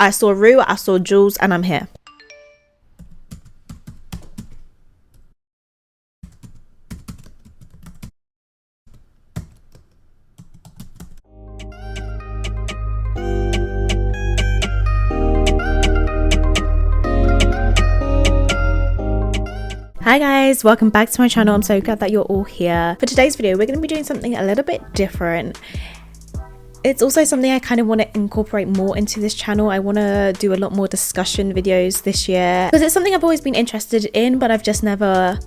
I saw Rue, I saw Jules, and I'm here. Hi guys, welcome back to my channel. I'm so glad that you're all here. For today's video, we're going to be doing something a little bit different. It's also something I kind of want to incorporate more into this channel. I want to do a lot more discussion videos this year because it's something I've always been interested in, but I've just never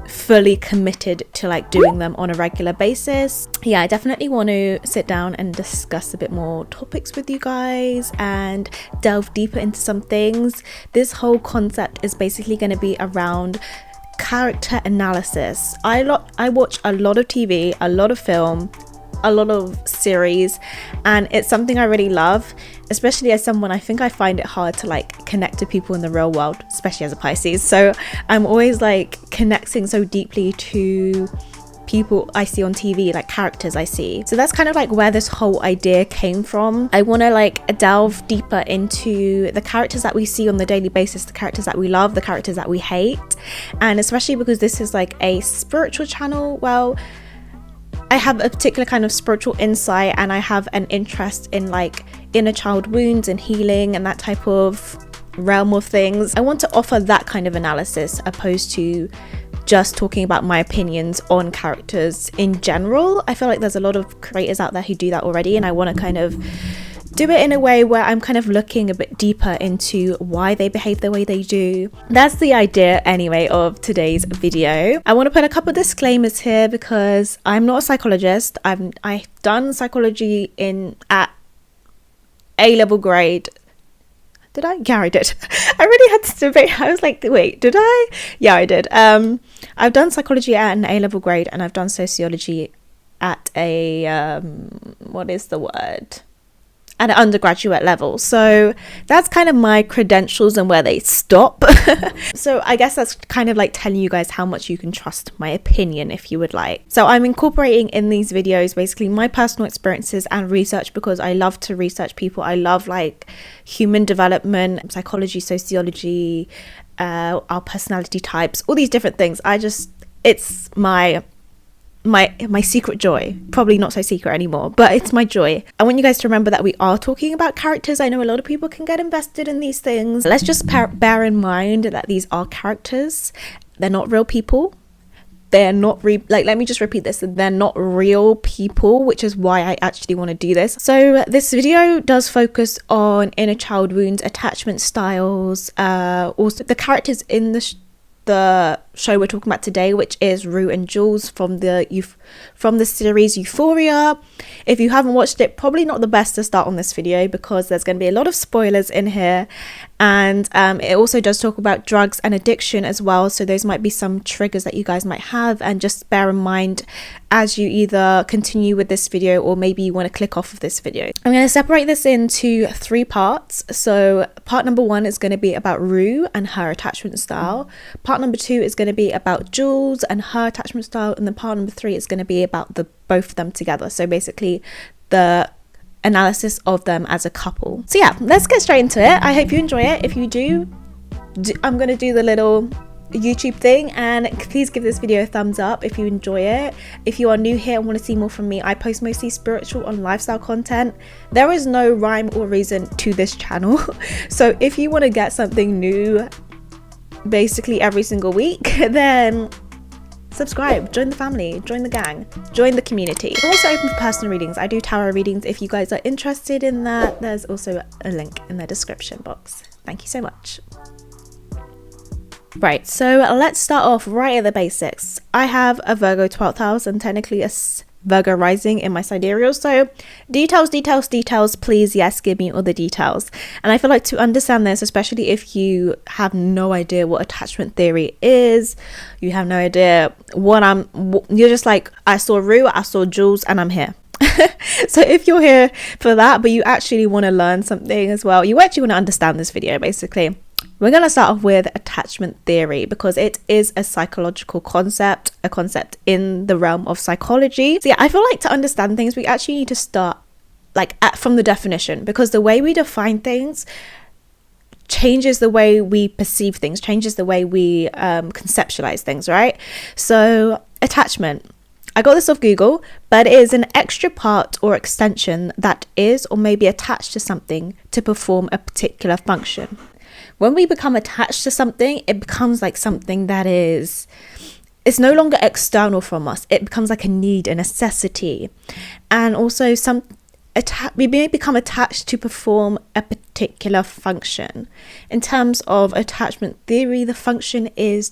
fully committed to like doing them on a regular basis. Yeah, I definitely want to sit down and discuss a bit more topics with you guys and delve deeper into some things. This whole concept is basically going to be around character analysis. I watch a lot of TV, a lot of film, a lot of series, and it's something I really love, especially as someone I think I find it hard to like connect to people in the real world, especially as a Pisces. So I'm always like connecting so deeply to people I see on TV, like characters I see. So that's kind of like where this whole idea came from. I want to like delve deeper into the characters that we see on the daily basis, the characters that we love, the characters that we hate, and especially because this is like a spiritual channel. Well, I have a particular kind of spiritual insight and I have an interest in like inner child wounds and healing and that type of realm of things. I want to offer that kind of analysis opposed to just talking about my opinions on characters in general. I feel like there's a lot of creators out there who do that already, and I want to kind of do it in a way where I'm kind of looking a bit deeper into why they behave the way they do. That's the idea anyway of today's video. I want to put a couple of disclaimers here because I'm not a psychologist. I've done psychology at A-level grade. Did I? Yeah, I did. I really had to debate. I was like, wait, did I? Yeah, I did. I've done psychology at an A-level grade, and I've done sociology at a what is the word? At an undergraduate level. So that's kind of my credentials and where they stop. So I guess that's kind of like telling you guys how much you can trust my opinion if you would like. So I'm incorporating in these videos basically my personal experiences and research because I love to research people. I love like human development, psychology, sociology, our personality types, all these different things. It's my secret joy. Probably not so secret anymore, but it's my joy. I want you guys to remember that we are talking about characters. I know a lot of people can get invested in these things. Let's just bear in mind that these are characters. They're not real people. They're not let me just repeat this. They're not real people, which is why I actually want to do this. So this video does focus on inner child wounds, attachment styles, also the characters in the show we're talking about today, which is Rue and Jules from the series Euphoria. If you haven't watched it, probably not the best to start on this video because there's going to be a lot of spoilers in here, and it also does talk about drugs and addiction as well, so those might be some triggers that you guys might have, and just bear in mind as you either continue with this video or maybe you want to click off of this video. I'm going to separate this into 3 parts. So part number 1 is going to be about Rue and her attachment style. Part number 2 is going to be about Jules and her attachment style, and then part number 3 is going to be about both of them together. So basically the analysis of them as a couple. So yeah, let's get straight into it. I hope you enjoy it. If you do, I'm going to do the little YouTube thing, and please give this video a thumbs up if you enjoy it. If you are new here and want to see more from me, I post mostly spiritual and lifestyle content. There is no rhyme or reason to this channel. So if you want to get something new basically every single week, then subscribe, join the family, join the gang, join the community. I'm also open for personal readings. I do tarot readings. If you guys are interested in that, there's also a link in the description box. Thank you so much. Right, so let's start off right at the basics. I have a Virgo 12th house and technically a Virgo rising in my sidereal. So details, please. Yes, give me all the details. And I feel like to understand this, especially if you have no idea what attachment theory is, you have no idea you're just like, I saw Rue, I saw Jules, and I'm here. So if you're here for that, but you actually want to learn something as well, you actually want to understand this video, basically. We're going to start off with attachment theory because it is a psychological concept, a concept in the realm of psychology. So yeah, I feel like to understand things, we actually need to start from the definition, because the way we define things changes the way we perceive things, changes the way we conceptualize things, right? So attachment, I got this off Google, but it is an extra part or extension that is or may be attached to something to perform a particular function. When we become attached to something, it becomes like something that it's no longer external from us. It becomes like a need, a necessity. And also we may become attached to perform a particular function. In terms of attachment theory, the function is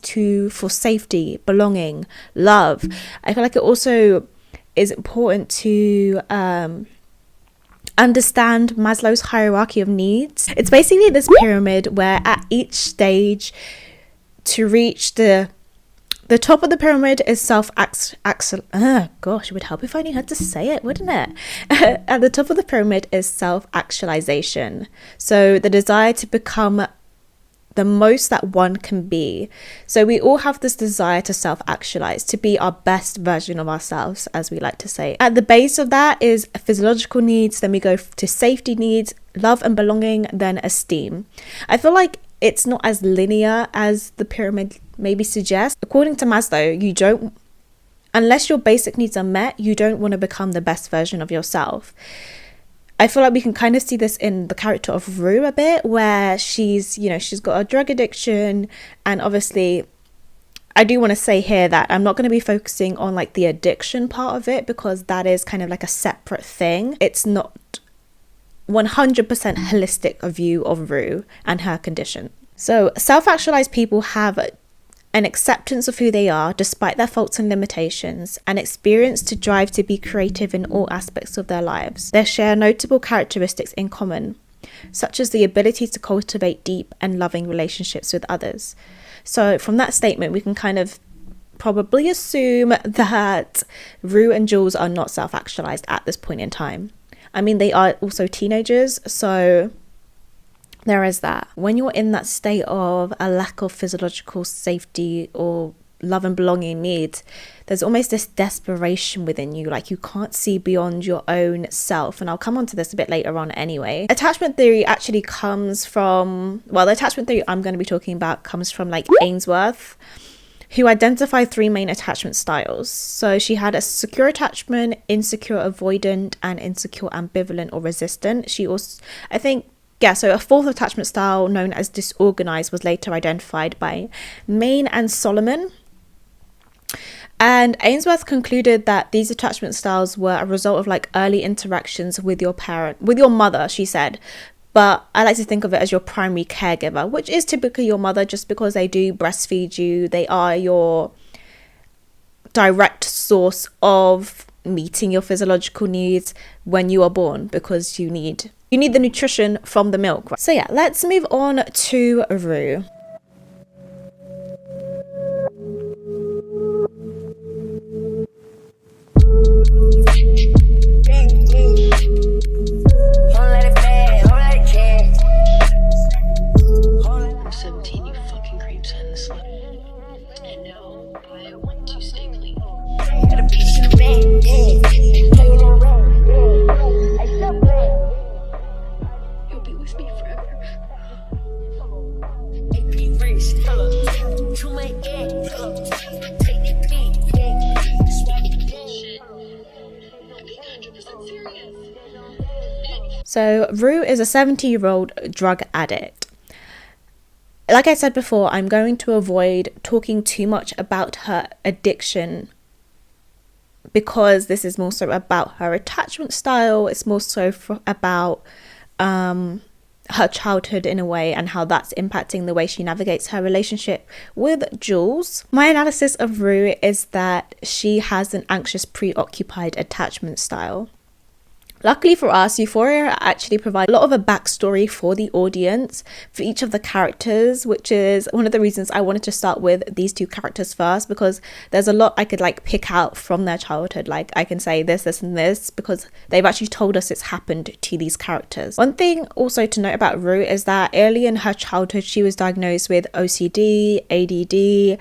for safety, belonging, love. I feel like it also is important to understand Maslow's hierarchy of needs. It's basically this pyramid where at each stage, to reach the top of the pyramid is gosh, it would help if I knew how to say it, wouldn't it? At the top of the pyramid is self-actualization. So the desire to become the most that one can be. So we all have this desire to self-actualize, to be our best version of ourselves, as we like to say. At the base of that is physiological needs, then we go to safety needs, love and belonging, then esteem. I feel like it's not as linear as the pyramid maybe suggests. According to Maslow, unless your basic needs are met, you don't want to become the best version of yourself. I feel like we can kind of see this in the character of Rue a bit, where she's got a drug addiction, and obviously I do want to say here that I'm not going to be focusing on like the addiction part of it, because that is kind of like a separate thing. It's not 100% holistic a view of Rue and her condition. So self-actualized people have an acceptance of who they are despite their faults and limitations, and experience to drive to be creative in all aspects of their lives. They share notable characteristics in common, such as the ability to cultivate deep and loving relationships with others. So from that statement, we can kind of probably assume that Rue and Jules are not self-actualized at this point in time. I mean, they are also teenagers, so there is that. When you're in that state of a lack of physiological safety or love and belonging needs, there's almost this desperation within you, like you can't see beyond your own self. And I'll come on to this a bit later on anyway. Attachment theory actually comes from, the attachment theory I'm going to be talking about comes from like Ainsworth, who identified 3 main attachment styles. So she had a secure attachment, insecure avoidant, and insecure ambivalent or resistant. She also, so a fourth attachment style known as disorganized was later identified by Main and Solomon. And Ainsworth concluded that these attachment styles were a result of like early interactions with your mother, she said. But I like to think of it as your primary caregiver, which is typically your mother, just because they do breastfeed you. They are your direct source of meeting your physiological needs when you are born, because you need the nutrition from the milk. So yeah, let's move on to Rue. I'm 17, you fucking creep sentence. And no, I want to stay clean. You'll be with me forever. So Rue is a 70-year-old drug addict. Like I said before, I'm going to avoid talking too much about her addiction, because this is more so about her attachment style. It's more so about her childhood in a way, and how that's impacting the way she navigates her relationship with Jules. My analysis of Rue is that she has an anxious, preoccupied attachment style. Luckily for us, Euphoria actually provides a lot of a backstory for the audience for each of the characters, which is one of the reasons I wanted to start with these 2 characters first, because there's a lot I could like pick out from their childhood. Like I can say this and this, because they've actually told us it's happened to these characters. One thing also to note about Rue is that early in her childhood, she was diagnosed with OCD, ADD,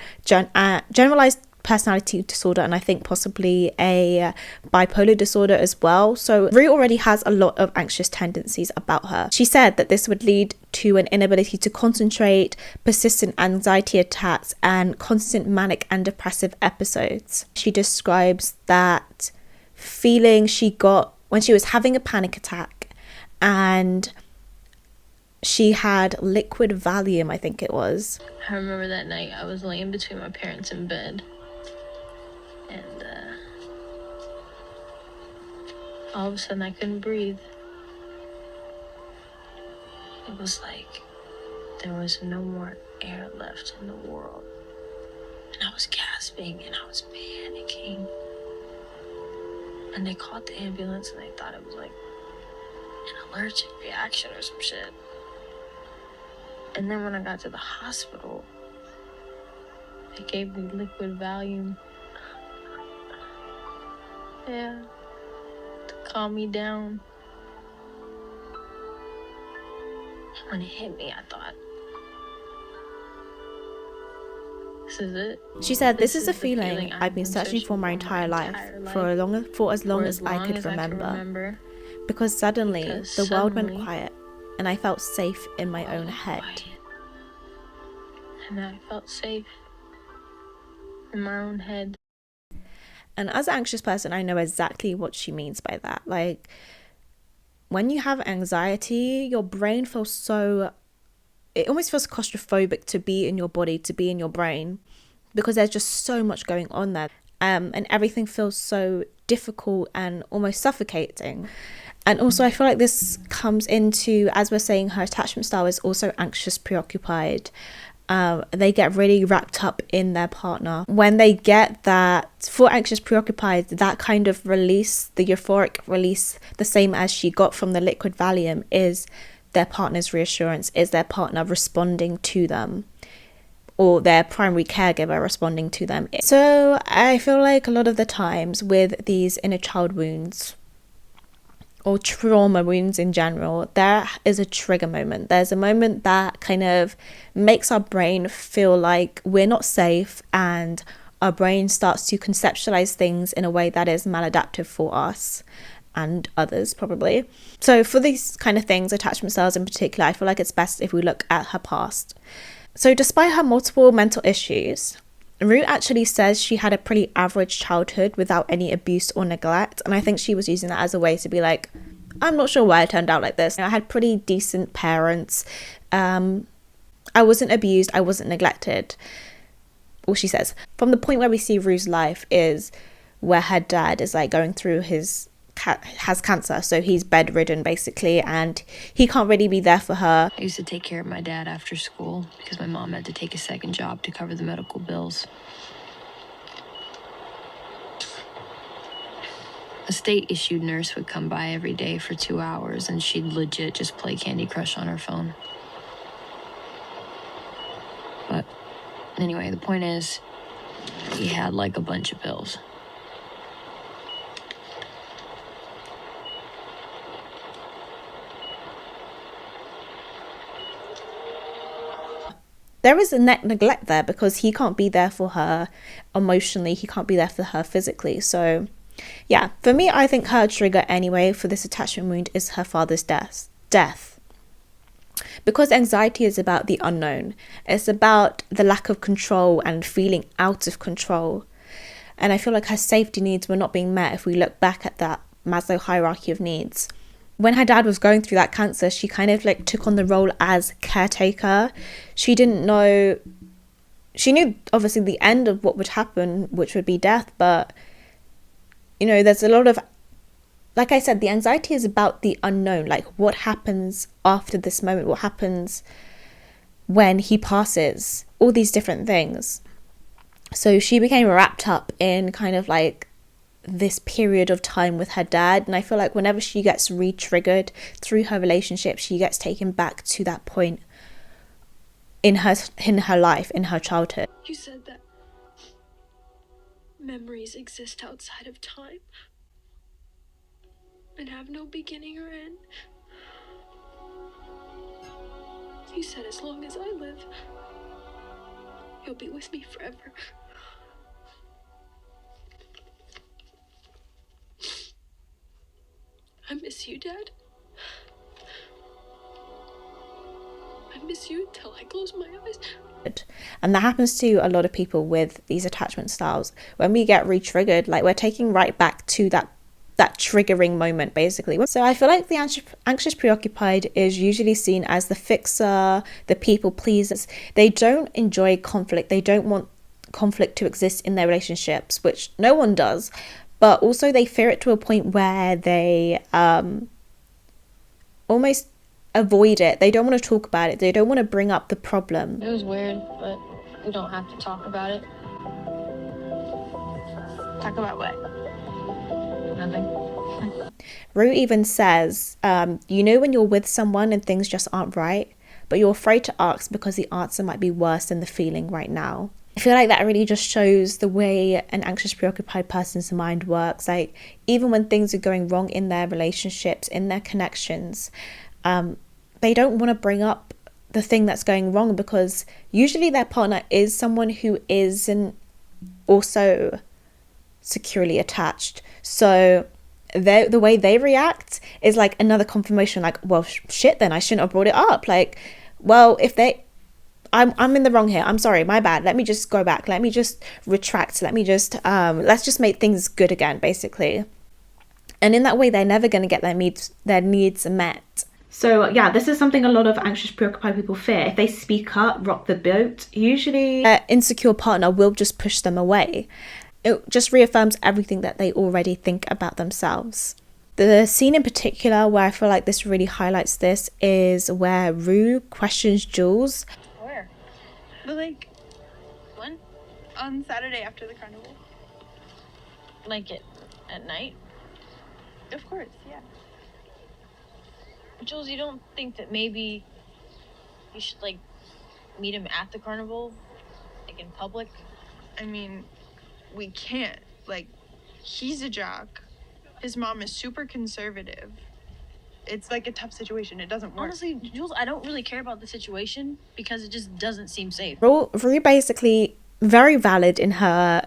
generalized personality disorder, and I think possibly a bipolar disorder as well. So Rue already has a lot of anxious tendencies about her. She said that this would lead to an inability to concentrate, persistent anxiety attacks, and constant manic and depressive episodes. She describes that feeling she got when she was having a panic attack, and she had liquid Valium, I think it was. I remember that night I was laying between my parents in bed, and all of a sudden I couldn't breathe. It was like there was no more air left in the world, and I was gasping and I was panicking. And they called the ambulance and they thought it was like an allergic reaction or some shit. And then when I got to the hospital, they gave me liquid Valium. Yeah, to calm me down. When it hit me, I thought, this is it. She said, "This is a feeling I've been searching for my entire life, for as long as I could remember. Because suddenly the world went quiet and I felt safe in my own head." And I felt safe in my own head. And as an anxious person, I know exactly what she means by that. Like, when you have anxiety, your brain feels so... It almost feels claustrophobic to be in your body, to be in your brain, because there's just so much going on there. And everything feels so difficult and almost suffocating. And also, I feel like this comes into, as we're saying, her attachment style is also anxious, preoccupied. They get really wrapped up in their partner. When they get that, for anxious preoccupied, that kind of release, the euphoric release, the same as she got from the liquid Valium, is their partner's reassurance, is their partner responding to them, or their primary caregiver responding to them. So I feel like a lot of the times with these inner child wounds, or trauma wounds in general, there is a trigger moment. There's a moment that kind of makes our brain feel like we're not safe, and our brain starts to conceptualize things in a way that is maladaptive for us and others probably. So for these kind of things, attachment styles in particular, I feel like it's best if we look at her past. So despite her multiple mental issues, Rue actually says she had a pretty average childhood without any abuse or neglect, and I think she was using that as a way to be like, I'm not sure why I turned out like this. I had pretty decent parents. I wasn't abused, I wasn't neglected. All she says. From the point where we see Rue's life is where her dad is like going through has cancer, so he's bedridden basically, and he can't really be there for her. I used to take care of my dad after school because my mom had to take a second job to cover the medical bills. A state-issued nurse would come by every day for 2 hours, and she'd legit just play Candy Crush on her phone. But anyway, the point is, he had like a bunch of pills. There is a neglect there because he can't be there for her emotionally, he can't be there for her physically. So yeah, for me, I think her trigger anyway for this attachment wound is her father's death. Because anxiety is about the unknown. It's about the lack of control and feeling out of control. And I feel like her safety needs were not being met if we look back at that Maslow hierarchy of needs. When her dad was going through that cancer, she kind of like took on the role as caretaker. She didn't know, she knew obviously the end of what would happen, which would be death, but you know, there's a lot of, like I said, the anxiety is about the unknown, like what happens after this moment, what happens when he passes, all these different things. So she became wrapped up in kind of like this period of time with her dad, and I feel like whenever she gets re-triggered through her relationship, she gets taken back to that point in her life, in her childhood. You said that memories exist outside of time and have no beginning or end. You said as long as I live, you'll be with me forever. miss you, Dad. I miss you until I close my eyes. And that happens to a lot of people with these attachment styles. When we get re-triggered, like we're taking right back to that triggering moment, basically. So I feel like the anxious preoccupied is usually seen as the fixer, the people pleasers. They don't enjoy conflict. They don't want conflict to exist in their relationships, which no one does. But also they fear it to a point where they almost avoid it. They don't want to talk about it. They don't want to bring up the problem. It was weird, but we don't have to talk about it. Talk about what? Nothing. Rue even says, you know when you're with someone and things just aren't right, but you're afraid to ask because the answer might be worse than the feeling right now. I feel like that really just shows the way an anxious preoccupied person's mind works. Like even when things are going wrong in their relationships, in their connections, they don't want to bring up the thing that's going wrong because usually their partner is someone who isn't also securely attached. So the way they react is like another confirmation, like, well, shit, then I shouldn't have brought it up. Like, well, if I'm in the wrong here, I'm sorry, my bad, let me just go back, let me just retract, let me just let's just make things good again, basically. And in that way they're never going to get their needs met. So yeah, this is something a lot of anxious preoccupied people fear. If they speak up, rock the boat, usually their insecure partner will just push them away. It just reaffirms everything that they already think about themselves. The scene in particular where I feel like this really highlights this is where Rue questions Jules. Where? The lake. When? On Saturday after the carnival. Like at night? Of course, yeah. Jules, you don't think that maybe you should, like, meet him at the carnival? Like, in public? I mean, we can't. Like, he's a jock. His mom is super conservative. It's like a tough situation. It doesn't work. Honestly, Jules, I don't really care about the situation because it just doesn't seem safe. Rue basically very valid in her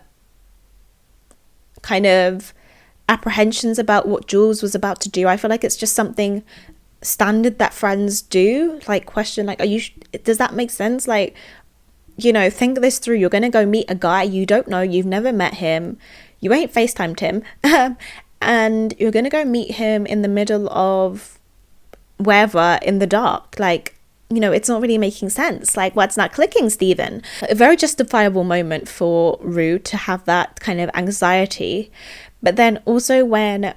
kind of apprehensions about what Jules was about to do. I feel like it's just something standard that friends do, like question, like, does that make sense? Like, you know, think this through. You're gonna go meet a guy you don't know, you've never met him, you ain't FaceTimed him, and you're gonna go meet him in the middle of wherever in the dark. Like, you know, it's not really making sense. Like, what's not clicking, Stephen? A very justifiable moment for Rue to have that kind of anxiety. But then also when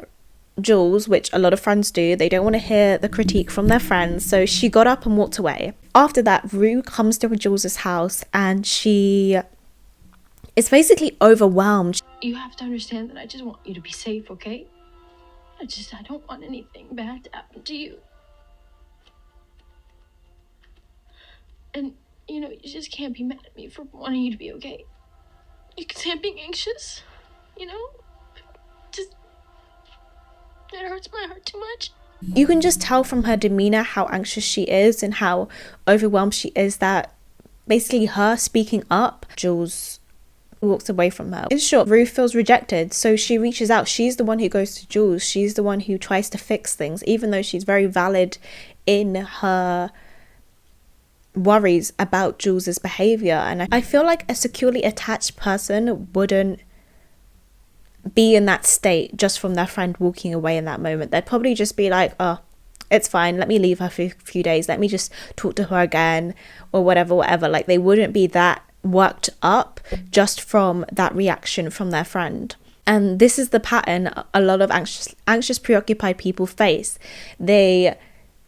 Jules, which a lot of friends do, they don't want to hear the critique from their friends, so she got up and walked away. After that, Rue comes to Jules's house and she is basically overwhelmed. You have to understand that I just want you to be safe, okay? I don't want anything bad to happen to you. And, you know, you just can't be mad at me for wanting you to be okay. You can't be anxious, you know? Just, it hurts my heart too much. You can just tell from her demeanor how anxious she is and how overwhelmed she is that basically her speaking up, Jules walks away from her. In short, Rue feels rejected, so she reaches out. She's the one who goes to Jules. She's the one who tries to fix things, even though she's very valid in her worries about Jules's behavior. And I feel like a securely attached person wouldn't be in that state just from their friend walking away in that moment. They'd probably just be like, oh, it's fine, let me leave her for a few days, let me just talk to her again, or whatever. Like, they wouldn't be that worked up just from that reaction from their friend. And this is the pattern a lot of anxious preoccupied people face. They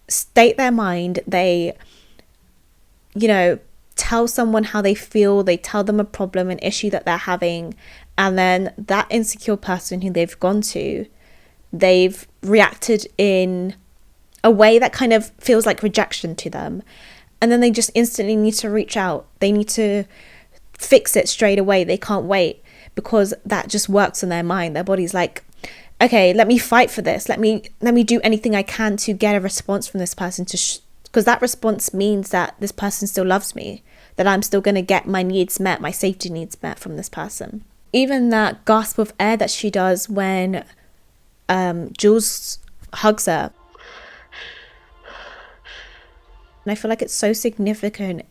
state their mind, they, you know, tell someone how they feel, they tell them a problem, an issue that they're having, and then that insecure person who they've gone to, they've reacted in a way that kind of feels like rejection to them. And then they just instantly need to reach out. They need to fix it straight away. They can't wait because that just works in their mind. Their body's like, okay, let me fight for this. Let me do anything I can to get a response from this person because that response means that this person still loves me, that I'm still going to get my needs met, my safety needs met from this person. Even that gasp of air that she does when Jules hugs her. And I feel like it's so significant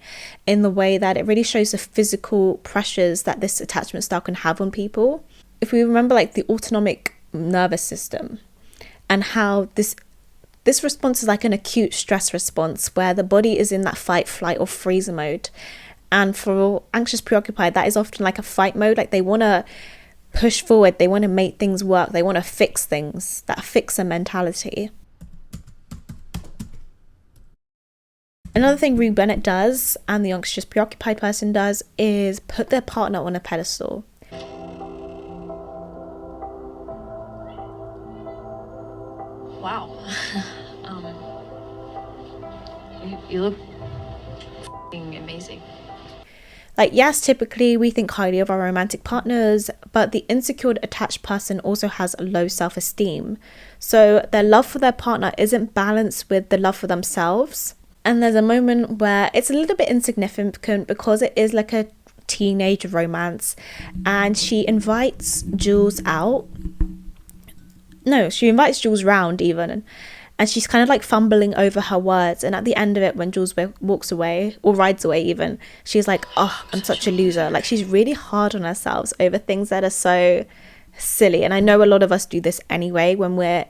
in the way that it really shows the physical pressures that this attachment style can have on people. If we remember like the autonomic nervous system and how this response is like an acute stress response where the body is in that fight, flight or freeze mode. And for anxious preoccupied, that is often like a fight mode. Like they want to push forward, they want to make things work, they want to fix things, that fixer mentality. Another thing Rue Bennett does, and the anxious preoccupied person does, is put their partner on a pedestal. Wow. You look amazing. Like, yes, typically we think highly of our romantic partners, but the insecure attached person also has low self-esteem. So their love for their partner isn't balanced with the love for themselves. And there's a moment where it's a little bit insignificant because it is like a teenage romance, and she invites Jules out. No, she invites Jules round even, and she's kind of like fumbling over her words. And at the end of it, when Jules walks away or rides away even, she's like, oh, I'm such a loser. Like she's really hard on herself over things that are so silly. And I know a lot of us do this anyway when we're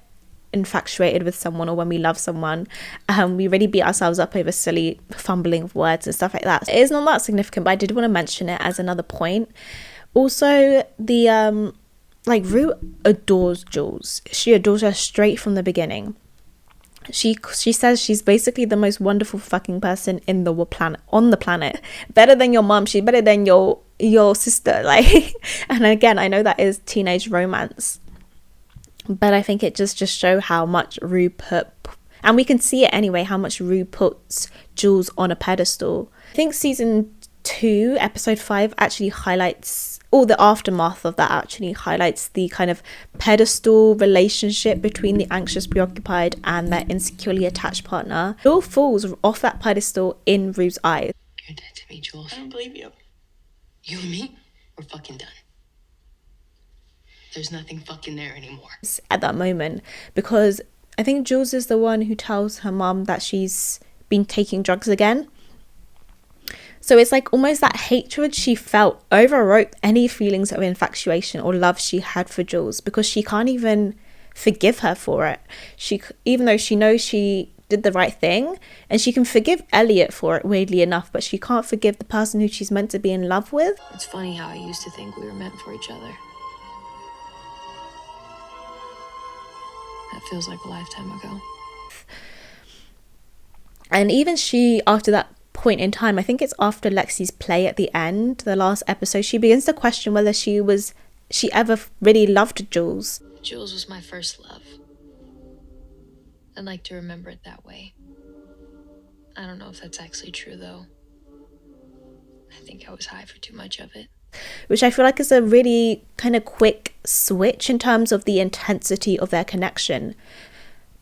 infatuated with someone or when we love someone. We really beat ourselves up over silly fumbling of words and stuff like that. It is not that significant, but I did want to mention it as another point. Also, the like Rue adores Jules. She adores her straight from the beginning. She says she's basically the most wonderful fucking person in the planet, on the planet. Better than your mom. She's better than your sister. Like, and again, I know that is teenage romance, but I think it just show how much Rue put, and we can see it anyway, how much Rue puts Jules on a pedestal. I think season 2 episode 5 actually highlights, or the aftermath of that actually highlights, the kind of pedestal relationship between the anxious preoccupied and their insecurely attached partner. It all falls off that pedestal in Rue's eyes. You're dead to me, Jules. I don't believe you. You and me, we're fucking done. There's nothing fucking there anymore. At that moment, because I think Jules is the one who tells her mum that she's been taking drugs again. So it's like almost that hatred she felt overwrote any feelings of infatuation or love she had for Jules, because she can't even forgive her for it. Even though she knows she did the right thing, and she can forgive Elliot for it, weirdly enough, but she can't forgive the person who she's meant to be in love with. It's funny how I used to think we were meant for each other. That feels like a lifetime ago. And even she, after that point in time, I think it's after Lexi's play at the end, the last episode, she begins to question whether she ever really loved Jules. Jules was my first love. I'd like to remember it that way. I don't know if that's actually true though. I think I was high for too much of it. Which I feel like is a really kind of quick switch in terms of the intensity of their connection.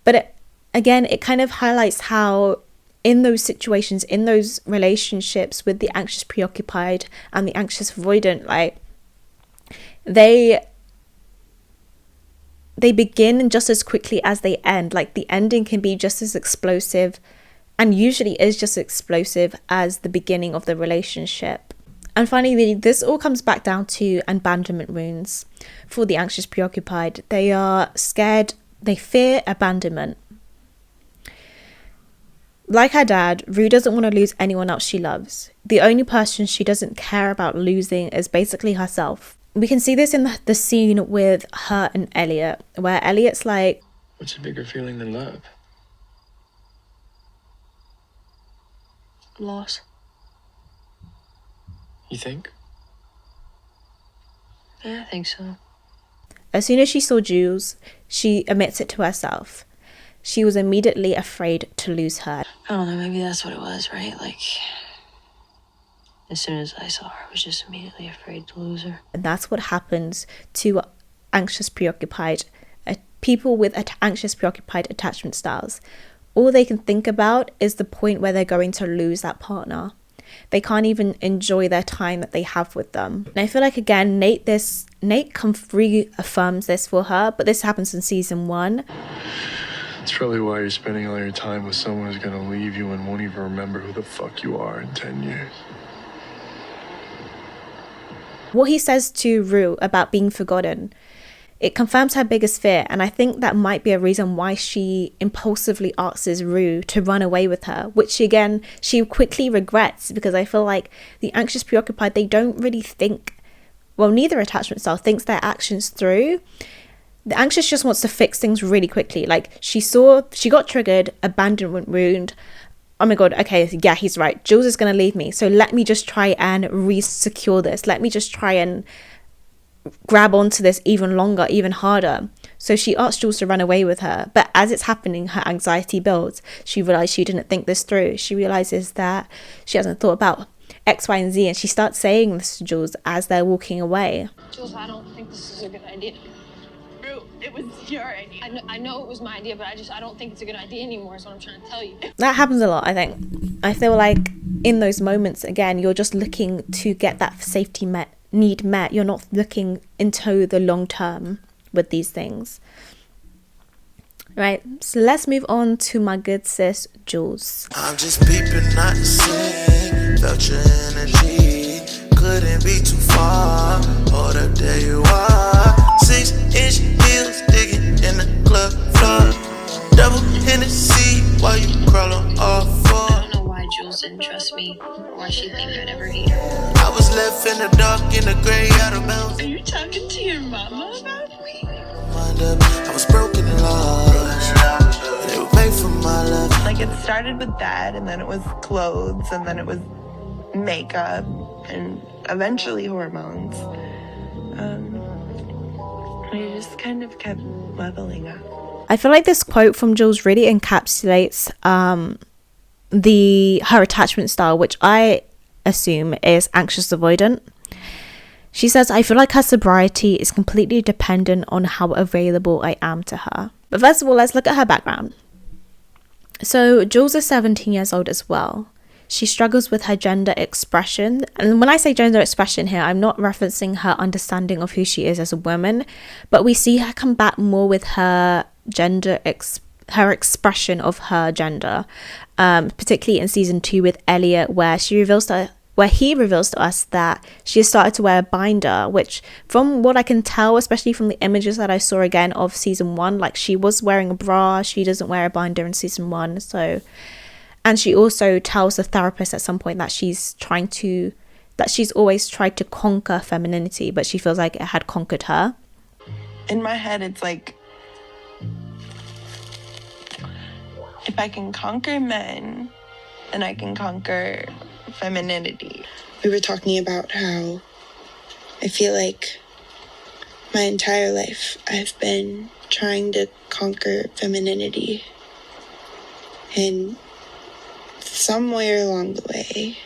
But it kind of highlights how in those situations, in those relationships with the anxious preoccupied and the anxious avoidant, like they begin just as quickly as they end. Like the ending can be just as explosive, and usually is just as explosive as the beginning of the relationship. And finally, this all comes back down to abandonment wounds for the anxious preoccupied. They are scared, they fear abandonment. Like her dad, Rue doesn't want to lose anyone else she loves. The only person she doesn't care about losing is basically herself. We can see this in the scene with her and Elliot, where Elliot's like, what's a bigger feeling than love? Loss. You think? Yeah, I think so. As soon as she saw Jules, she admits it to herself. She was immediately afraid to lose her. I don't know, maybe that's what it was, right? Like, as soon as I saw her, I was just immediately afraid to lose her. And that's what happens to anxious preoccupied people with anxious preoccupied attachment styles. All they can think about is the point where they're going to lose that partner. They can't even enjoy their time that they have with them. And I feel like, again, Nate reaffirms this for her, but this happens in season 1. That's probably why you're spending all your time with someone who's gonna leave you and won't even remember who the fuck you are in 10 years. What he says to Rue about being forgotten, it confirms her biggest fear, and I think that might be a reason why she impulsively asks Rue to run away with her, which again, she quickly regrets, because I feel like the anxious preoccupied, they don't really think, well, neither attachment style thinks their actions through. The anxious just wants to fix things really quickly. Like, she got triggered, abandonment wound. Oh my god, okay, yeah, he's right. Jules is going to leave me. So let me just try and re-secure this. Let me just try and grab onto this even longer, even harder. So she asks Jules to run away with her. But as it's happening, her anxiety builds. She realized she didn't think this through. She realizes that she hasn't thought about X, Y, and Z. And she starts saying this to Jules as they're walking away. Jules, I don't think this is a good idea. Rue, it was your idea. I know it was my idea, but I don't think it's a good idea anymore, is what I'm trying to tell you. That happens a lot, I think. I feel like in those moments, again, you're just looking to get that safety need met. You're not looking into the long term with these things. Right, so let's move on to my good sis, Jules. I'm just peeping, not the same. Felt your energy, couldn't be too far. Hold up, there you are. 6-inch heels digging in the club floor. Double Hennessy while you crawl on all four. I don't know why Jules didn't trust me, or why she think I'd ever hate her. I was left in the dark in the gray out of bounds. Are you talking to your mama about me? Mind up, I was broken and lost. They would pay for my love. Like, it started with that, and then it was clothes, and then it was makeup, and eventually hormones. It just kind of kept leveling up. I feel like this quote from Jules really encapsulates her attachment style, which I assume is anxious avoidant. She says, I feel like her sobriety is completely dependent on how available I am to her. But first of all, let's look at her background. So Jules is 17 years old as well. She struggles with her gender expression. And when I say gender expression here, I'm not referencing her understanding of who she is as a woman, but we see her come back more with her her expression of her gender, particularly in season 2 with Elliot, where he reveals to us that she has started to wear a binder, which from what I can tell, especially from the images that I saw again of season 1, like she was wearing a bra. She doesn't wear a binder in season 1. So, and she also tells the therapist at some point that she's always tried to conquer femininity, but she feels like it had conquered her. In my head, it's like, if I can conquer men, then I can conquer femininity. We were talking about how I feel like my entire life I've been trying to conquer femininity, and somewhere along the way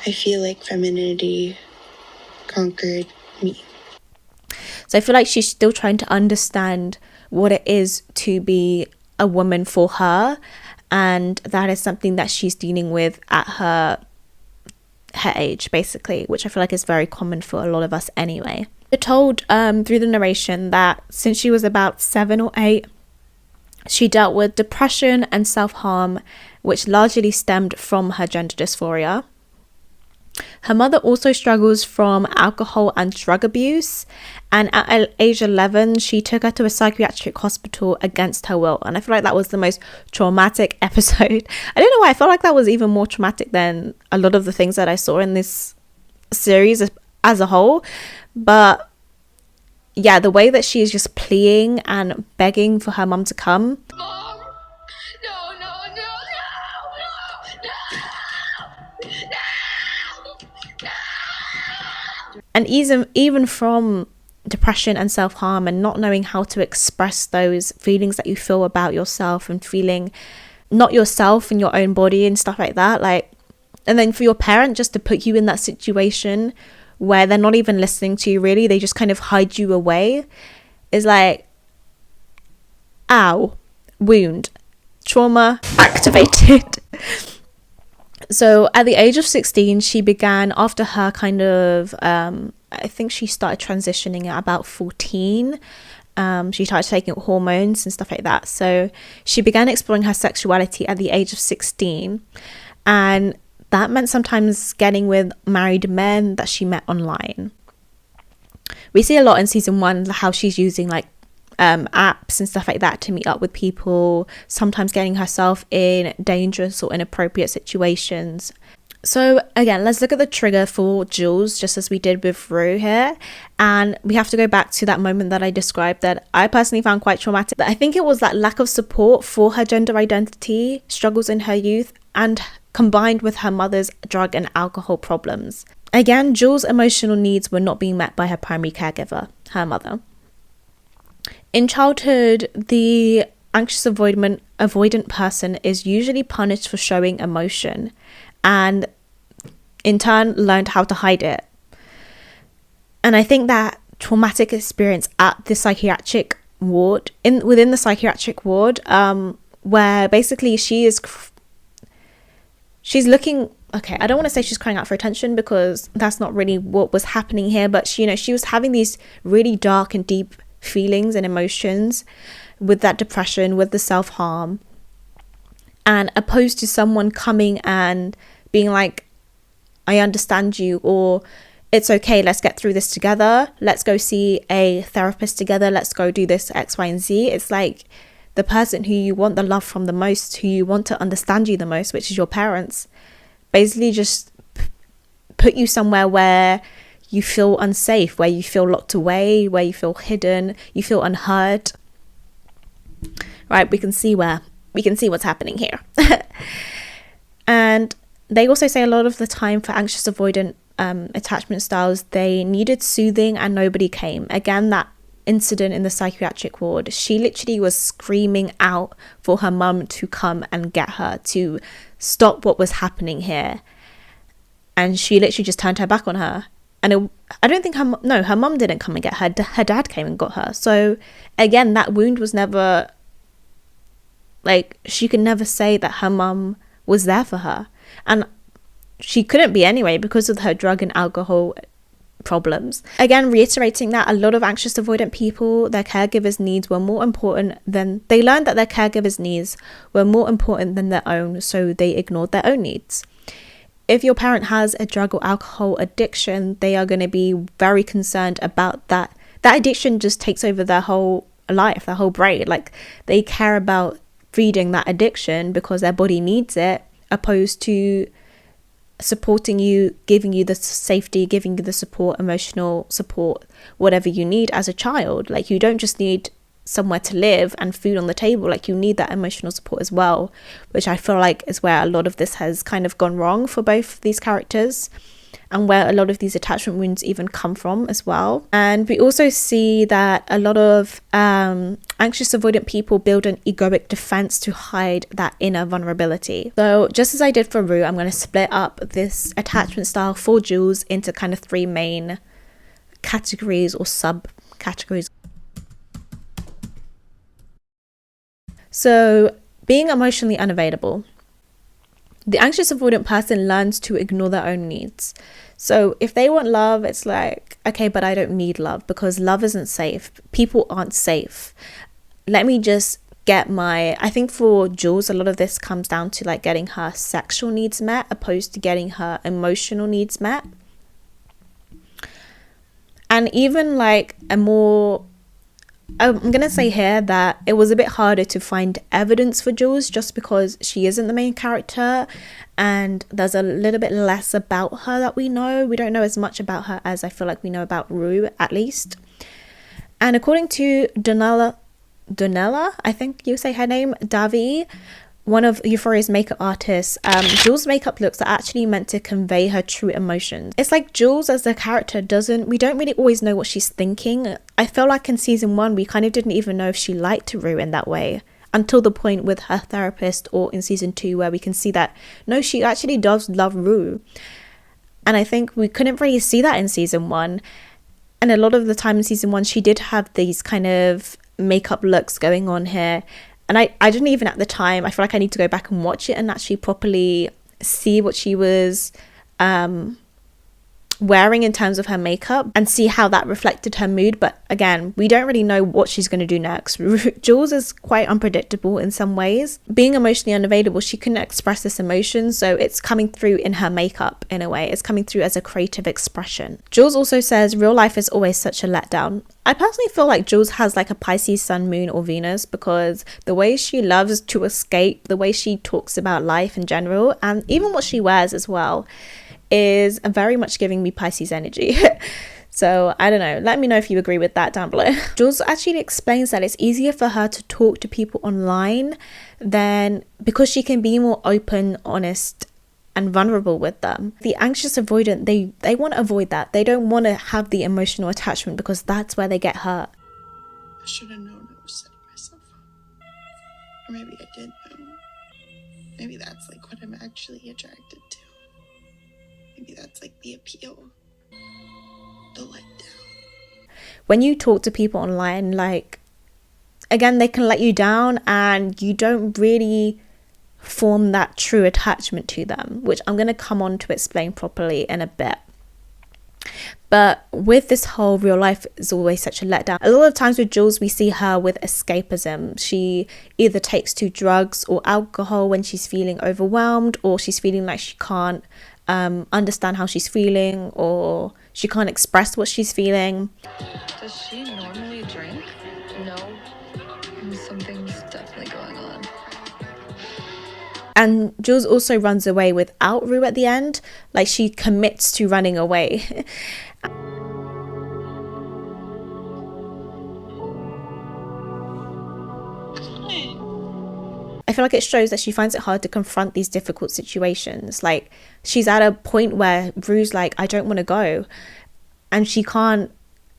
I feel like femininity conquered me. So I feel like she's still trying to understand what it is to be a woman for her, and that is something that she's dealing with at her age, basically, which I feel like is very common for a lot of us anyway. We're told through the narration that since she was about 7 or 8, she dealt with depression and self-harm, which largely stemmed from her gender dysphoria. Her mother also struggles from alcohol and drug abuse, and at age 11 she took her to a psychiatric hospital against her will, and I feel like that was the most traumatic episode. I don't know why, I felt like that was even more traumatic than a lot of the things that I saw in this series as a whole. But yeah, the way that she is just pleading and begging for her mum to come. Mom! No, no, no, no, no, no, no. And even from depression and self-harm and not knowing how to express those feelings that you feel about yourself and feeling not yourself in your own body and stuff like that, like, and then for your parent just to put you in that situation where they're not even listening to you really, they just kind of hide you away, is like, ow, wound, trauma activated. So at the age of 16, she began, after her kind of I think she started transitioning at about 14, She started taking hormones and stuff like that. So she began exploring her sexuality at the age of 16, and that meant sometimes getting with married men that she met online. We see a lot in season 1 how she's using like apps and stuff like that to meet up with people, sometimes getting herself in dangerous or inappropriate situations. So again, let's look at the trigger for Jules, just as we did with Rue here. And we have to go back to that moment that I described that I personally found quite traumatic. I think it was that lack of support for her gender identity, struggles in her youth, and combined with her mother's drug and alcohol problems. Again, Jules' emotional needs were not being met by her primary caregiver, her mother. In childhood, the anxious avoidant person is usually punished for showing emotion, and in turn learned how to hide it. And I think that traumatic experience at the psychiatric ward, within the psychiatric ward, where basically she's looking, okay, I don't want to say she's crying out for attention because that's not really what was happening here, but she was having these really dark and deep feelings and emotions with that depression, with the self-harm, and opposed to someone coming and being like, I understand you, or it's okay, let's get through this together, let's go see a therapist together, let's go do this X, Y, and Z. It's like the person who you want the love from the most, who you want to understand you the most, which is your parents, basically just put you somewhere where you feel unsafe, where you feel locked away, where you feel hidden, you feel unheard. Right, we can see what's happening here. And they also say a lot of the time for anxious avoidant attachment styles, they needed soothing and nobody came. Again, that incident in the psychiatric ward, she literally was screaming out for her mum to come and get her, to stop what was happening here. And she literally just turned her back on her. And I don't think her mum didn't come and get her. Her dad came and got her. So again, that wound was never, like, she could never say that her mum was there for her. And she couldn't be anyway because of her drug and alcohol problems. Again, reiterating that a lot of anxious avoidant people, their caregivers' needs were more important than, they learned that their caregivers' needs were more important than their own, so they ignored their own needs. If your parent has a drug or alcohol addiction, they are going to be very concerned about that. That addiction just takes over their whole life, their whole brain. Like, they care about feeding that addiction because their body needs it, opposed to supporting you, giving you the safety, giving you the support, emotional support, whatever you need as a child. Like, you don't just need somewhere to live and food on the table, like, you need that emotional support as well, which I feel like is where a lot of this has kind of gone wrong for both of these characters, and where a lot of these attachment wounds even come from as well. And we also see that a lot of anxious avoidant people build an egoic defense to hide that inner vulnerability. So just as I did for Rue, I'm going to split up this attachment style for Jules into kind of 3 main categories or subcategories. So, being emotionally unavailable. The anxious avoidant person learns to ignore their own needs. So if they want love, it's like, okay, but I don't need love because love isn't safe. People aren't safe. Let me just get I think for Jules, a lot of this comes down to like getting her sexual needs met opposed to getting her emotional needs met. And even like I'm going to say here that it was a bit harder to find evidence for Jules just because she isn't the main character and there's a little bit less about her that we know. We don't know as much about her as I feel like we know about Rue, at least. And according to Donella, I think you say her name, Davi, one of Euphoria's makeup artists, Jules' makeup looks are actually meant to convey her true emotions. It's like Jules as a character we don't really always know what she's thinking. I feel like in season 1 we kind of didn't even know if she liked Rue in that way until the point with her therapist, or in season 2 where we can see that no, she actually does love Rue. And I think we couldn't really see that in season 1. And a lot of the time in season 1 she did have these kind of makeup looks going on here. And I didn't even at the time, I feel like I need to go back and watch it and actually properly see what she was wearing in terms of her makeup and see how that reflected her mood. But again, we don't really know what she's going to do next. Jules is quite unpredictable in some ways. Being emotionally unavailable, she couldn't express this emotion, so it's coming through in her makeup in a way. It's coming through as a creative expression. Jules also says real life is always such a letdown. I personally feel like Jules has like a Pisces sun, moon or Venus, because the way she loves to escape, the way she talks about life in general, and even what she wears as well, is very much giving me Pisces energy. So I don't know, let me know if you agree with that down below. Jules actually explains that it's easier for her to talk to people online than, because she can be more open, honest and vulnerable with them. The anxious avoidant, they want to avoid that. They don't want to have the emotional attachment because that's where they get hurt. I should have known I was setting myself up. Or maybe I did know. Maybe that's like what I'm actually attracted to. Maybe that's like the appeal, the letdown. When you talk to people online, like, again, they can let you down and you don't really form that true attachment to them, which I'm going to come on to explain properly in a bit. But with this whole real life is always such a letdown. A lot of times with Jules, we see her with escapism. She either takes to drugs or alcohol when she's feeling overwhelmed, or she's feeling like she can't understand how she's feeling, or she can't express what she's feeling. Does she normally drink? No. Something's definitely going on. And Jules also runs away without Rue at the end. Like, she commits to running away. I feel like it shows that she finds it hard to confront these difficult situations. Like, she's at a point where Rue's like, I don't want to go. And she can't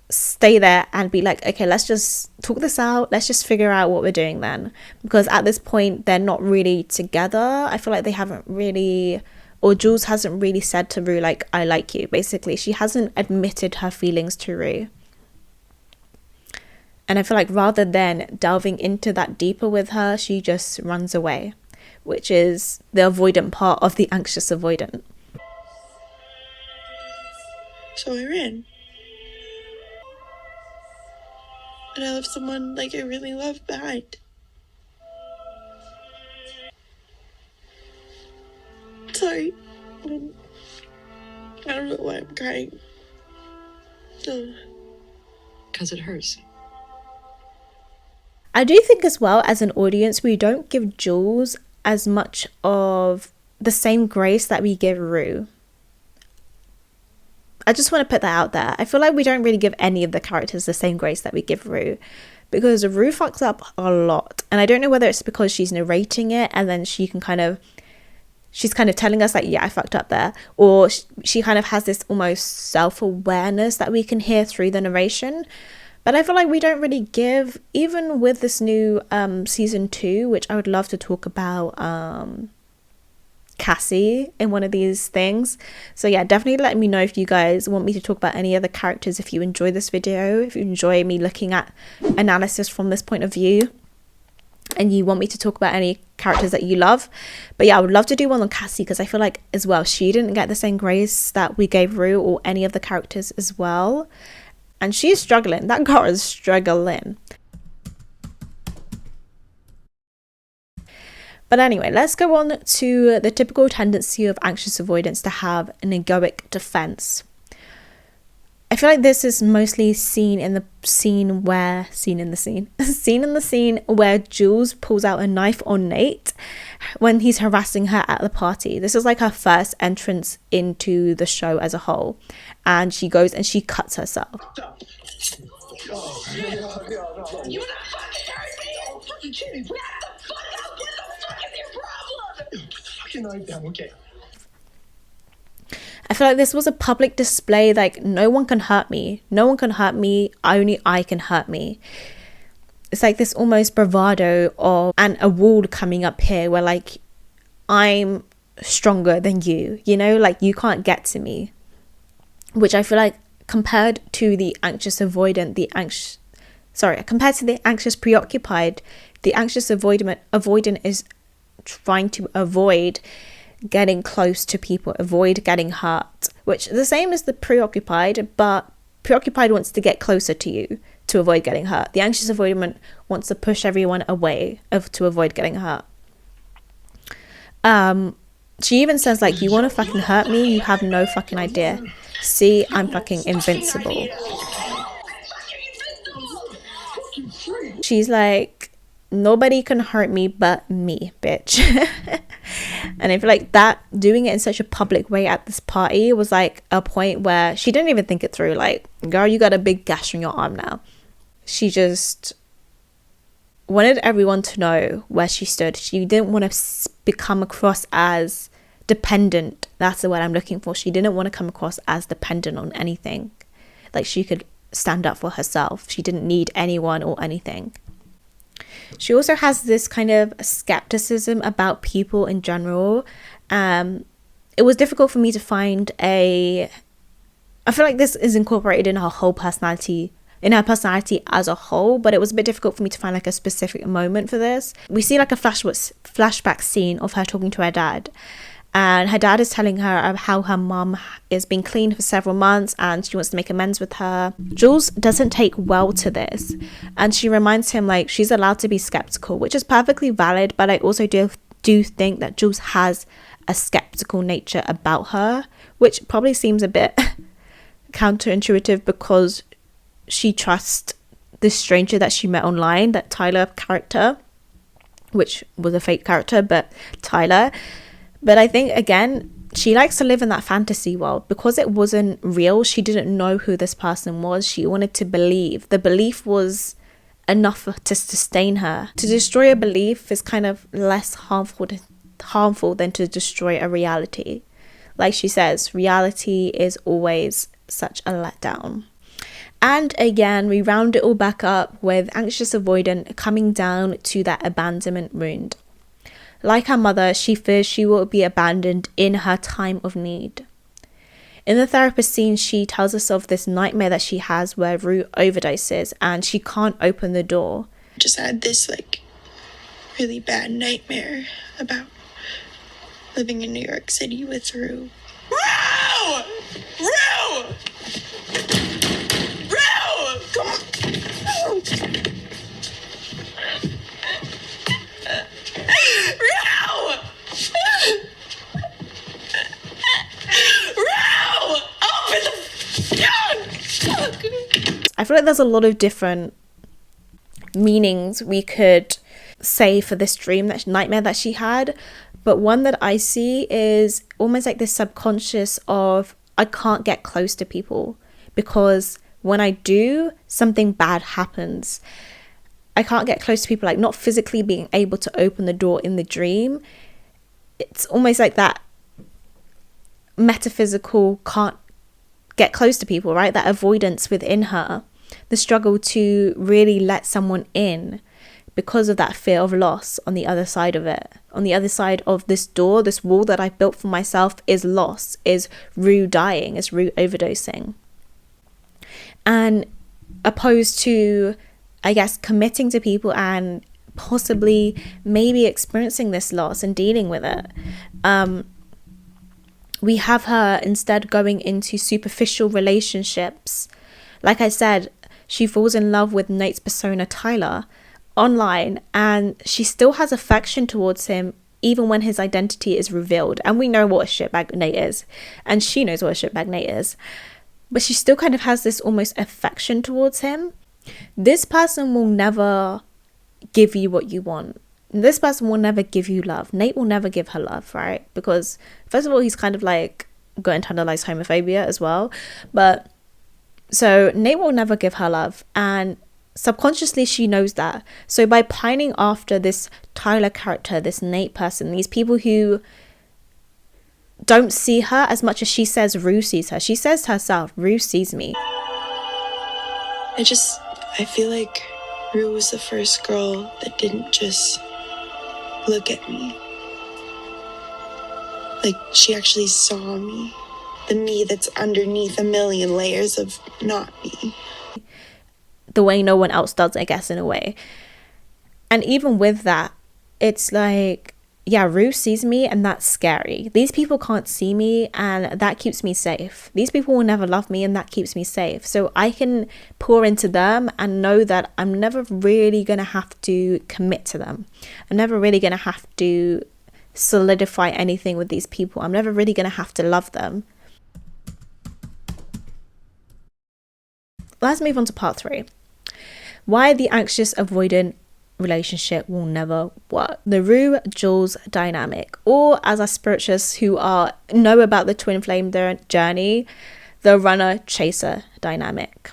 stay there and be like, okay, let's just talk this out. Let's just figure out what we're doing then. Because at this point, they're not really together. I feel like they haven't really, or Jules hasn't really said to Rue, like, I like you, basically. She hasn't admitted her feelings to Rue. And I feel like rather than delving into that deeper with her, she just runs away, which is the avoidant part of the anxious avoidant. So I ran. And I left someone like I really love behind. Sorry. I don't know why I'm crying. Because it hurts. I do think as well, as an audience, we don't give Jules as much of the same grace that we give Rue. I just want to put that out there. I feel like we don't really give any of the characters the same grace that we give Rue, because Rue fucks up a lot. And I don't know whether it's because she's narrating it and then she's kind of telling us like, yeah, I fucked up there, or she kind of has this almost self-awareness that we can hear through the narration. But I feel like we don't really give, even with this new season 2, which I would love to talk about Cassie in one of these things. So yeah, definitely let me know if you guys want me to talk about any other characters, if you enjoy this video, if you enjoy me looking at analysis from this point of view, and you want me to talk about any characters that you love. But yeah, I would love to do one on Cassie, because I feel like as well she didn't get the same grace that we gave Rue or any of the characters as well. And she's struggling. That girl is struggling. But anyway, let's go on to the typical tendency of anxious avoidance to have an egoic defense. I feel like this is mostly seen in the scene where Jules pulls out a knife on Nate when he's harassing her at the party. This is like her first entrance into the show as a whole, and she goes and she cuts herself. Oh, shit. You not fucking hurt me! Oh, fucking kidding. What the fuck up? What the fuck is your problem? Put the fucking knife down, okay? I feel like this was a public display, like, no one can hurt me. No one can hurt me. Only I can hurt me. It's like this almost bravado of, and a wall coming up here where, like, I'm stronger than you, you know? Like, you can't get to me. Which I feel like, compared to the anxious avoidant, compared to the anxious preoccupied, the anxious avoidant is trying to avoid getting close to people, avoid getting hurt, which the same as the preoccupied, but preoccupied wants to get closer to you to avoid getting hurt. The anxious avoidant wants to push everyone away to avoid getting hurt. She even says, like, you want to fucking hurt me? You have no fucking idea. See, I'm fucking invincible. She's like, nobody can hurt me but me, bitch. And I feel like that, doing it in such a public way at this party was like a point where she didn't even think it through. Like, girl, you got a big gash on your arm now. She just wanted everyone to know where she stood. She didn't want to become across as dependent. That's the word I'm looking for. She didn't want to come across as dependent on anything. Like, she could stand up for herself. She didn't need anyone or anything. She also has this kind of skepticism about people in general. It was difficult for me to find I feel like this is incorporated in her whole personality, in her personality as a whole, but it was a bit difficult for me to find like a specific moment for this. We see like a flashback scene of her talking to her dad, and her dad is telling her how her mum is being clean for several months and she wants to make amends with her. Jules doesn't take well to this, and she reminds him like she's allowed to be skeptical, which is perfectly valid, but I also do think that Jules has a skeptical nature about her, which probably seems a bit counterintuitive because she trusts this stranger that she met online, that Tyler character, which was a fake character, but Tyler. But I think, again, she likes to live in that fantasy world. Because it wasn't real, she didn't know who this person was. She wanted to believe. The belief was enough to sustain her. To destroy a belief is kind of less harmful than to destroy a reality. Like she says, reality is always such a letdown. And again, we round it all back up with anxious avoidant coming down to that abandonment wound. Like her mother, she fears she will be abandoned in her time of need. In the therapist scene, she tells us of this nightmare that she has where Rue overdoses and she can't open the door. Just had this like really bad nightmare about living in New York City with Rue. Rue! Rue! Rue! Come on! Rue! Rue! Open the... I feel like there's a lot of different meanings we could say for this dream, that nightmare that she had, but one that I see is almost like this subconscious of, I can't get close to people because when I do, something bad happens. I can't get close to people, like not physically being able to open the door in the dream. It's almost like that metaphysical can't get close to people, right? That avoidance within her, the struggle to really let someone in because of that fear of loss on the other side of it. On the other side of this door, this wall that I built for myself is loss, is Rue dying, is Rue overdosing. And opposed to, I guess, committing to people and possibly maybe experiencing this loss and dealing with it. We have her instead going into superficial relationships. Like I said, she falls in love with Nate's persona, Tyler, online, and she still has affection towards him even when his identity is revealed. And we know what a shitbag Nate is, and she knows what a shitbag Nate is. But she still kind of has this almost affection towards him. This person will never give you what you want. This person will never give you love. Nate will never give her love, right? Because first of all, he's kind of like got internalized homophobia as well. But so Nate will never give her love, and subconsciously she knows that. So by pining after this Tyler character, this Nate person, these people who don't see her as much as she says Rue sees her. She says to herself, Rue sees me. I feel like Rue was the first girl that didn't just look at me. Like, she actually saw me. The me that's underneath a million layers of not me. The way no one else does, I guess, in a way. And even with that, it's like yeah, Rue sees me and that's scary. These people can't see me and that keeps me safe. These people will never love me and that keeps me safe. So I can pour into them and know that I'm never really going to have to commit to them. I'm never really going to have to solidify anything with these people. I'm never really going to have to love them. Let's move on to part 3. Why the anxious avoidant relationship will never work. The RUE-JULES dynamic, or as our spiritualists who know about the twin flame journey, the runner chaser dynamic.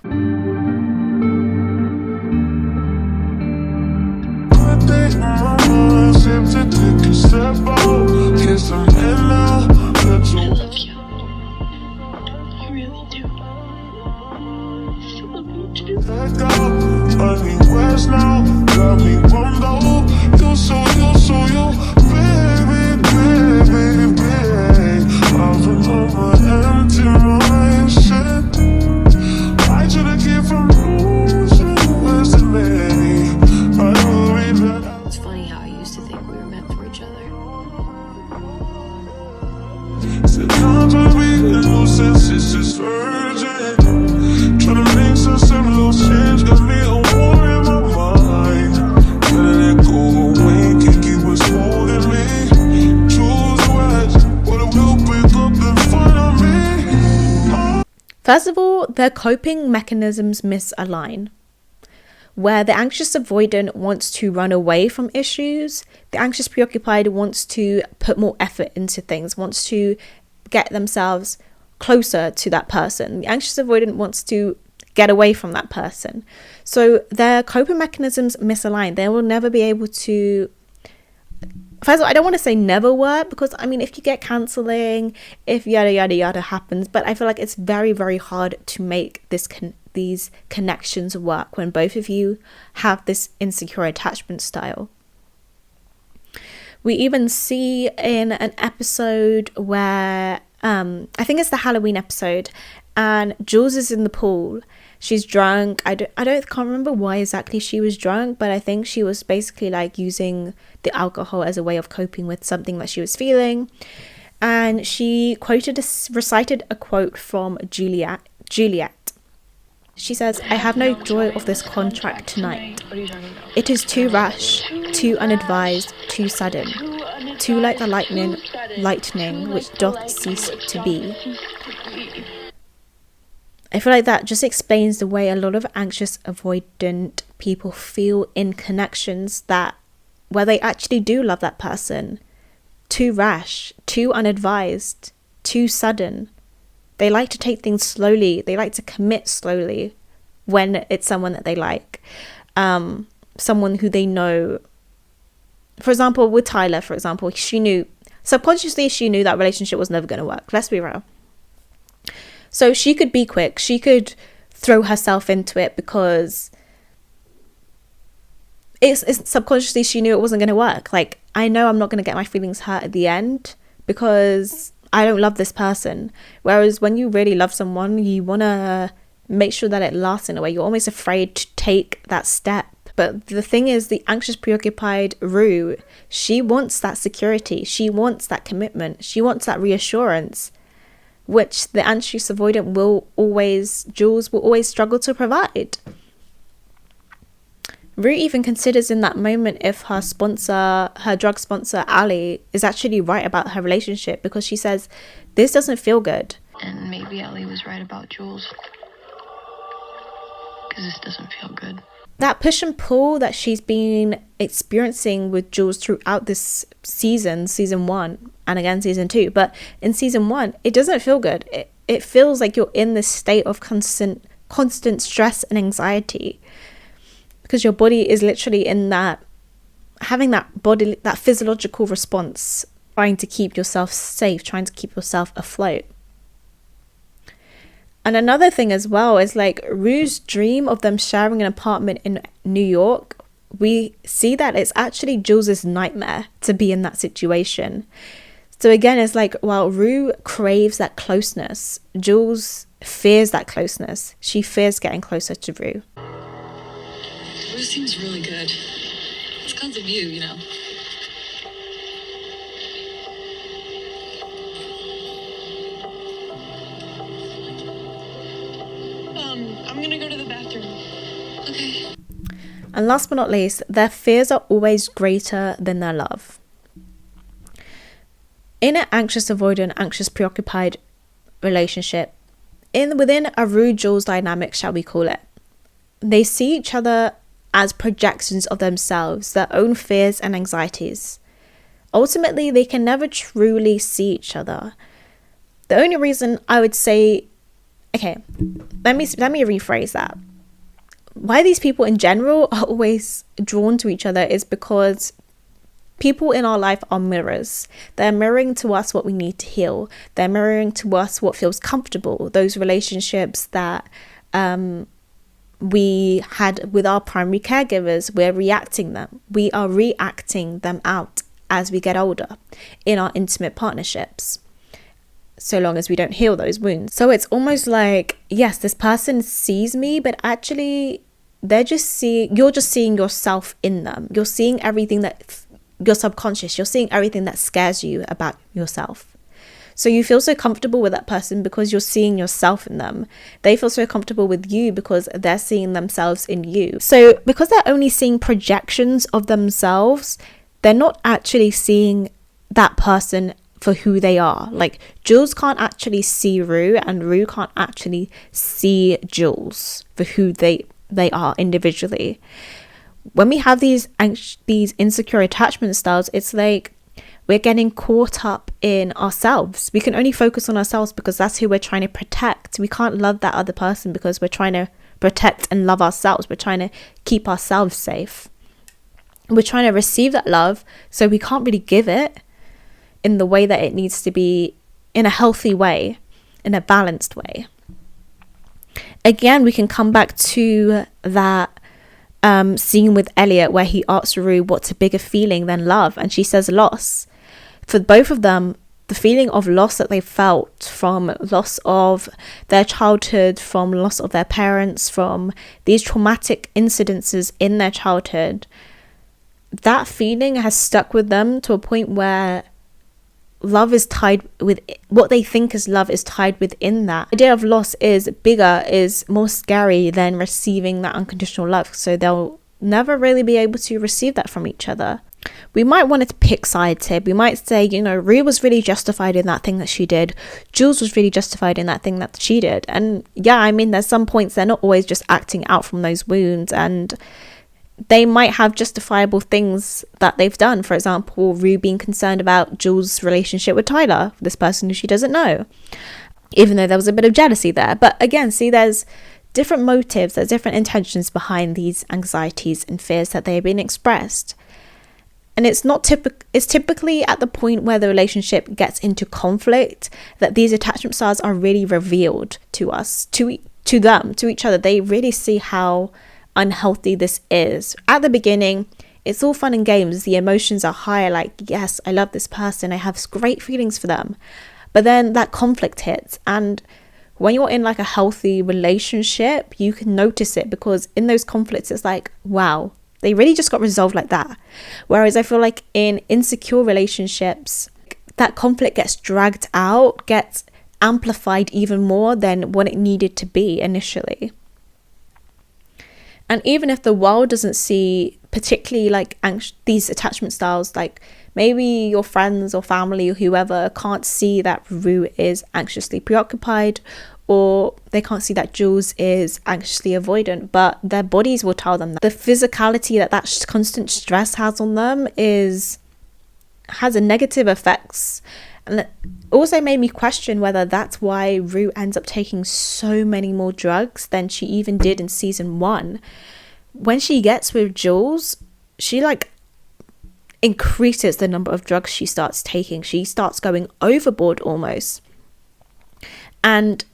It's funny how I used to think we were meant for each other. First of all, their coping mechanisms misalign. Where the anxious avoidant wants to run away from issues, the anxious preoccupied wants to put more effort into things, wants to get themselves closer to that person. The anxious avoidant wants to get away from that person. So their coping mechanisms misalign. They will never be able to... First of all, I don't want to say never work, because I mean, if you get counseling, if yada yada yada happens, but I feel like it's very, very hard to make these connections work when both of you have this insecure attachment style. We even see in an episode where I think it's the Halloween episode, and Jules is in the pool. She's drunk. I can't remember why exactly she was drunk, but I think she was basically like using the alcohol as a way of coping with something that she was feeling. And she recited a quote from Juliet. She says, "I have no joy of this contract tonight. It is too rash, too unadvised, too sudden, too like the lightning which doth cease to be." I feel like that just explains the way a lot of anxious avoidant people feel in connections where they actually do love that person. Too rash, too unadvised, too sudden. They like to take things slowly. They like to commit slowly when it's someone that they like. Someone who they know. For example, with Tyler, subconsciously she knew that relationship was never going to work. Let's be real. So she could be quick. She could throw herself into it because it's subconsciously she knew it wasn't going to work. Like, I know I'm not going to get my feelings hurt at the end because I don't love this person. Whereas when you really love someone, you want to make sure that it lasts in a way. You're almost afraid to take that step. But the thing is, the anxious preoccupied Rue, she wants that security. She wants that commitment. She wants that reassurance, which the anxious avoidant Jules will always struggle to provide. Rue even considers in that moment if her drug sponsor, Ali, is actually right about her relationship, because she says, this doesn't feel good. And maybe Ali was right about Jules. Because this doesn't feel good. That push and pull that she's been experiencing with Jules throughout this season 1, and again season 2, but in season 1, it doesn't feel good. It feels like you're in this state of constant stress and anxiety, because your body is literally having that physiological response, trying to keep yourself safe, trying to keep yourself afloat. And another thing as well is like Rue's dream of them sharing an apartment in New York. We see that it's actually Jules's nightmare to be in that situation. So again, it's like, while Rue craves that closeness, Jules fears that closeness. She fears getting closer to Rue. Rue seems really good. It's because of you, you know. I'm gonna go to the bathroom. Okay. And last but not least, their fears are always greater than their love. In an anxious avoidant, anxious preoccupied relationship, within a RUE-JULES dynamic, shall we call it, they see each other as projections of themselves, their own fears and anxieties. Ultimately, they can never truly see each other. The only reason I would say, okay, let me rephrase that. Why these people in general are always drawn to each other is because people in our life are mirrors. They're mirroring to us what we need to heal. They're mirroring to us what feels comfortable. Those relationships that we had with our primary caregivers, we are reacting them out as we get older in our intimate partnerships, so long as we don't heal those wounds. So it's almost like, yes, this person sees me, but actually you're just seeing yourself in them. You're seeing everything that you're subconscious, you're seeing everything that scares you about yourself. So you feel so comfortable with that person because you're seeing yourself in them. They feel so comfortable with you because they're seeing themselves in you. So because they're only seeing projections of themselves, they're not actually seeing that person for who they are. Like, Jules can't actually see Rue, and Rue can't actually see Jules for who they are individually. When we have these insecure attachment styles, it's like we're getting caught up in ourselves. We can only focus on ourselves because that's who we're trying to protect. We can't love that other person because we're trying to protect and love ourselves. We're trying to keep ourselves safe. We're trying to receive that love, so we can't really give it in the way that it needs to be, in a healthy way, in a balanced way. Again, we can come back to that scene with Elliot where he asks Rue what's a bigger feeling than love, and she says loss. For both of them, the feeling of loss that they felt from loss of their childhood, from loss of their parents, from these traumatic incidences in their childhood, that feeling has stuck with them to a point where love is tied with what they think is love is tied within that. The idea of loss is bigger, is more scary than receiving that unconditional love. So they'll never really be able to receive that from each other. We might want to pick sides here. We might say, Rue was really justified in that thing that she did. Jules was really justified in that thing that she did. And yeah, I mean, there's some points they're not always just acting out from those wounds, and they might have justifiable things that they've done. For example, Rue being concerned about Jules' relationship with Tyler, this person who she doesn't know, even though there was a bit of jealousy there. But again, see, there's different motives, there's different intentions behind these anxieties and fears that they have been expressed. And it's typically at the point where the relationship gets into conflict that these attachment styles are really revealed to us, to them, to each other. They really see how unhealthy this is. At the beginning, it's all fun and games. The emotions are high, like, yes, I love this person, I have great feelings for them. But then that conflict hits, and when you're in like a healthy relationship, you can notice it, because in those conflicts it's like, wow, they really just got resolved like that. Whereas I feel like in insecure relationships, that conflict gets dragged out, gets amplified even more than what it needed to be initially. And even if the world doesn't see particularly like these attachment styles, like maybe your friends or family or whoever can't see that Rue is anxiously preoccupied, or they can't see that Jules is anxiously avoidant, but their bodies will tell them that. The physicality that constant stress has on them has a negative effects. And it also made me question whether that's why Rue ends up taking so many more drugs than she even did in season 1. When she gets with Jules, she like increases the number of drugs she starts taking. She starts going overboard almost. And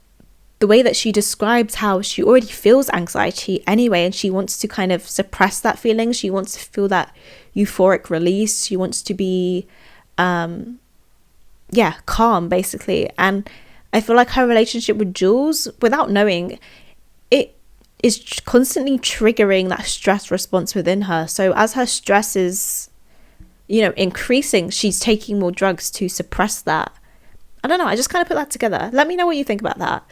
the way that she describes how she already feels anxiety anyway, and she wants to kind of suppress that feeling. She wants to feel that euphoric release. She wants to be calm basically. And I feel like her relationship with Jules, without knowing, it is constantly triggering that stress response within her. So as her stress is increasing, she's taking more drugs to suppress that. I don't know, I just kind of put that together. Let me know what you think about that.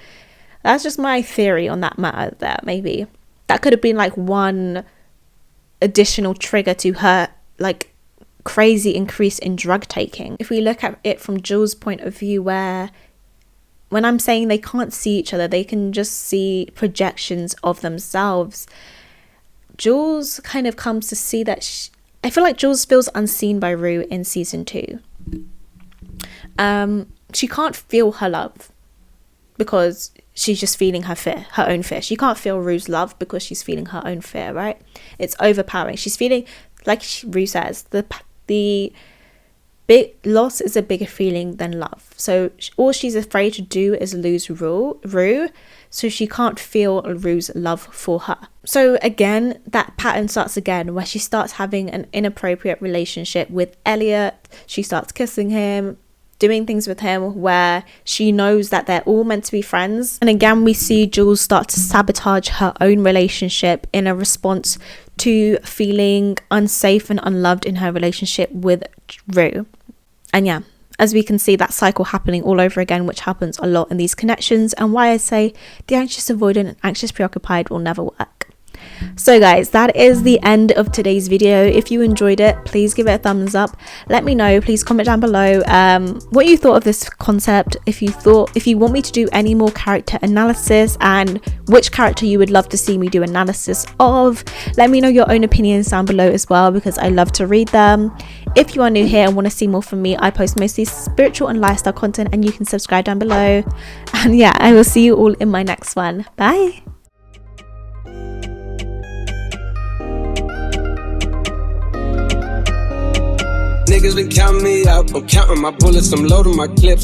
That's just my theory on that matter there. Maybe that could have been like one additional trigger to her like crazy increase in drug taking. If we look at it from Jules' point of view, where when I'm saying they can't see each other, they can just see projections of themselves. Jules kind of comes to see that I feel like Jules feels unseen by Rue in season 2. She can't feel her love because she's just feeling her fear, her own fear. She can't feel Rue's love because she's feeling her own fear, right? It's overpowering. She's feeling, like Rue says, the big loss is a bigger feeling than love. So all she's afraid to do is lose Rue, so she can't feel Rue's love for her. So again, that pattern starts again, where she starts having an inappropriate relationship with Elliot. She starts kissing him, doing things with him where she knows that they're all meant to be friends. And again, we see Jules start to sabotage her own relationship in a response to feeling unsafe and unloved in her relationship with Rue. And yeah, as we can see, that cycle happening all over again, which happens a lot in these connections, and why I say the anxious avoidant and anxious preoccupied will never work. So guys, that is the end of today's video. If you enjoyed it, please give it a thumbs up. Let me know, please comment down below what you thought of this concept. If you want me to do any more character analysis and which character you would love to see me do analysis of, let me know your own opinions down below as well, because I love to read them. If you are new here and want to see more from me, I post mostly spiritual and lifestyle content, and you can subscribe down below. And yeah, I will see you all in my next one. Bye. Niggas been counting me out. I'm counting my bullets, I'm loading my clips.